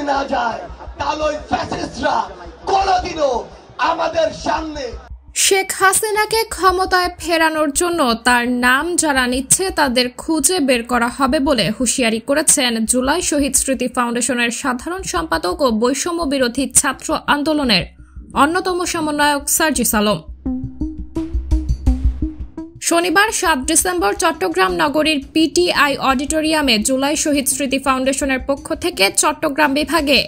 যদি না যায় তাহলে ওই ফ্যাসিস্টরা কোনোদিনও আমাদের সামনে। শেখ হাসিনাকে ক্ষমতায় ফেরানোর জন্য তার নাম যারা নিচ্ছে তাদের খুঁজে বের করা হবে বলে হুঁশিয়ারি করেছেন জুলাই শহীদ স্মৃতি ফাউন্ডেশনের সাধারণ সম্পাদক ও বৈষম্য বিরোধী ছাত্র আন্দোলনের অন্যতম সমন্বয়ক সার্জিস আলম। শনিবার 7 ডিসেম্বর চট্টগ্রাম নগরীর পিটিআই অডিটোরিয়ামে জুলাই শহীদ স্মৃতি ফাউন্ডেশনের পক্ষ থেকে চট্টগ্রাম বিভাগে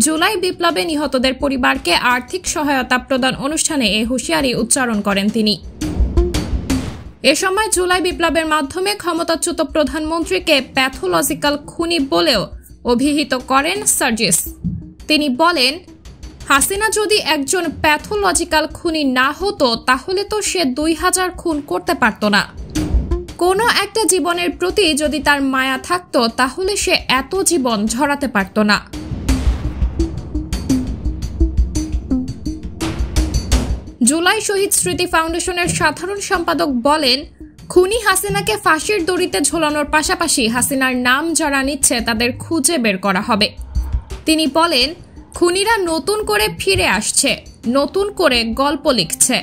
জুলাই বিপ্লবে নিহতদের পরিবারকে আর্থিক সহায়তা প্রদান অনুষ্ঠানে এই হুঁশিয়ারি উচ্চারণ করেন তিনি। এ সময় জুলাই বিপ্লবের মাধ্যমে ক্ষমতাচ্যুত প্রধানমন্ত্রীকে প্যাথোলজিক্যাল খুনি বলেও অভিহিত করেন সার্জিস। তিনি বলেন, হাসিনা যদি একজন প্যাথোলজিক্যাল খুনি না হতো তাহলে তো সে 2000 খুন করতে পারত না। কোনো একটা জীবনের প্রতি যদি তার মায়া থাকতো তাহলে সে এত জীবন ঝরাতে পারত না। জুলাই শহীদ স্মৃতি ফাউন্ডেশনের সাধারণ সম্পাদক বলেন, খুনি হাসিনাকে ফাঁসির দড়িতে ঝোলানোর পাশাপাশি হাসিনার নাম যারা নিচ্ছে তাদের খুঁজে বের করা হবে। তিনি বলেন, খুনিরা নতুন করে ফিরে আসছে, নতুন করে গল্প লিখছে।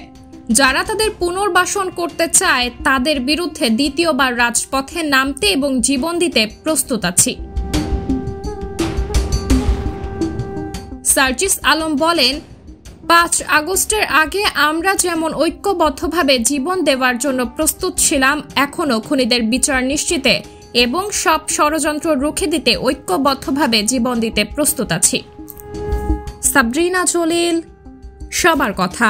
যারা তাদের পুনর্বাসন করতে চায় তাদের বিরুদ্ধে দ্বিতীয়বার রাজপথে নামতে এবং জীবন দিতে প্রস্তুত আছি। সার্জিস আলম বলেন, 5 আগস্টের আগে আমরা যেমন ঐক্যবদ্ধভাবে জীবন দেওয়ার জন্য প্রস্তুত ছিলাম, এখনও খুনিদের বিচার নিশ্চিতে এবং সব ষড়যন্ত্র রুখে দিতে ঐক্যবদ্ধভাবে জীবন দিতে প্রস্তুত আছি। সাবরিনা জলিল, সবার কথা।